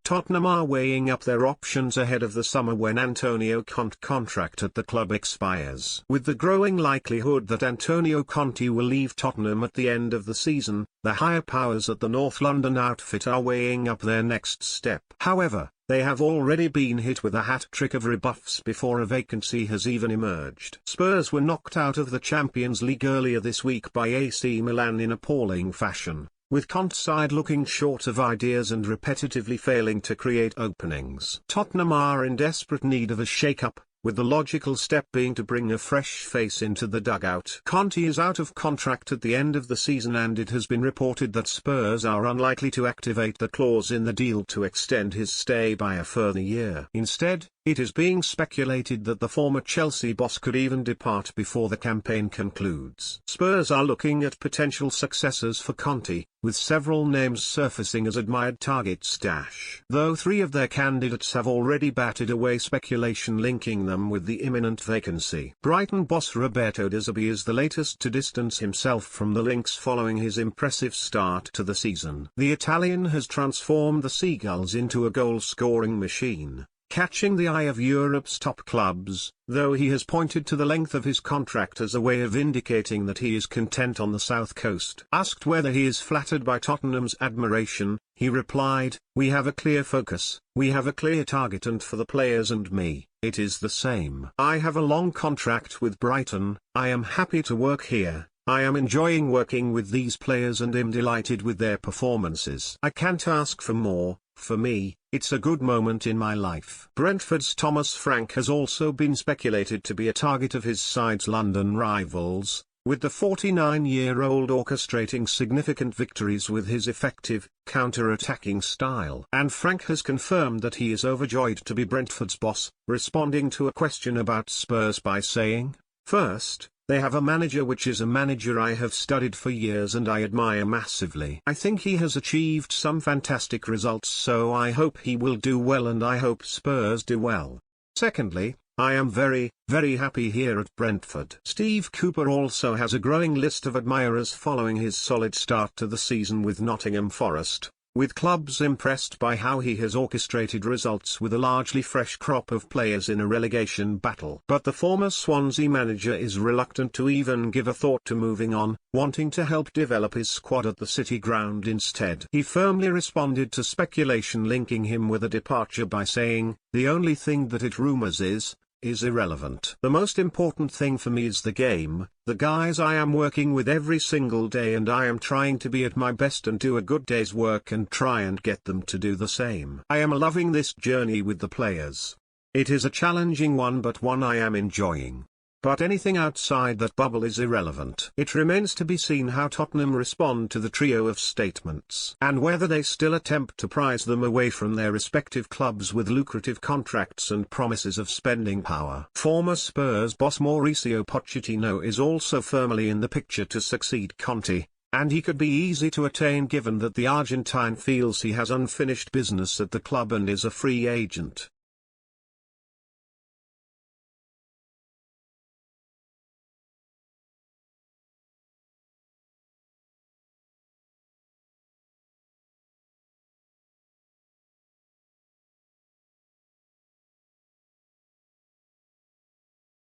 Tottenham are weighing up their options ahead of the summer when Antonio Conte's contract at the club expires. With the growing likelihood that Antonio Conte will leave Tottenham at the end of the season, the higher powers at the North London outfit are weighing up their next step. However, they have already been hit with a hat-trick of rebuffs before a vacancy has even emerged. Spurs were knocked out of the Champions League earlier this week by AC Milan in appalling fashion, with Conte's side looking short of ideas and repetitively failing to create openings. Tottenham are in desperate need of a shake-up, with the logical step being to bring a fresh face into the dugout. Conte is out of contract at the end of the season, and it has been reported that Spurs are unlikely to activate the clause in the deal to extend his stay by a further year. Instead, it is being speculated that the former Chelsea boss could even depart before the campaign concludes. Spurs are looking at potential successors for Conte, with several names surfacing as admired targets. Though three of their candidates have already batted away speculation linking them with the imminent vacancy. Brighton boss Roberto De Zerbi is the latest to distance himself from the Lynx following his impressive start to the season. The Italian has transformed the Seagulls into a goal-scoring machine, catching the eye of Europe's top clubs, though he has pointed to the length of his contract as a way of indicating that he is content on the south coast. Asked whether he is flattered by Tottenham's admiration, he replied, "We have a clear focus, we have a clear target, and for the players and me, it is the same. I have a long contract with Brighton, I am happy to work here. I am enjoying working with these players and am delighted with their performances. I can't ask for more. For me, it's a good moment in my life." Brentford's Thomas Frank has also been speculated to be a target of his side's London rivals, with the 49-year-old orchestrating significant victories with his effective, counter-attacking style. And Frank has confirmed that he is overjoyed to be Brentford's boss, responding to a question about Spurs by saying, "First, they have a manager which is a manager I have studied for years and I admire massively. I think he has achieved some fantastic results, so I hope he will do well and I hope Spurs do well. Secondly, I am very, very happy here at Brentford." Steve Cooper also has a growing list of admirers following his solid start to the season with Nottingham Forest, with clubs impressed by how he has orchestrated results with a largely fresh crop of players in a relegation battle. But the former Swansea manager is reluctant to even give a thought to moving on, wanting to help develop his squad at the City Ground instead. He firmly responded to speculation linking him with a departure by saying, "The only thing that it rumours is irrelevant. The most important thing for me is the game, the guys I am working with every single day, and I am trying to be at my best and do a good day's work and try and get them to do the same. I am loving this journey with the players. It is a challenging one, but one I am enjoying. But anything outside that bubble is irrelevant." It remains to be seen how Tottenham respond to the trio of statements, and whether they still attempt to prize them away from their respective clubs with lucrative contracts and promises of spending power. Former Spurs boss Mauricio Pochettino is also firmly in the picture to succeed Conte, and he could be easy to attain given that the Argentine feels he has unfinished business at the club and is a free agent.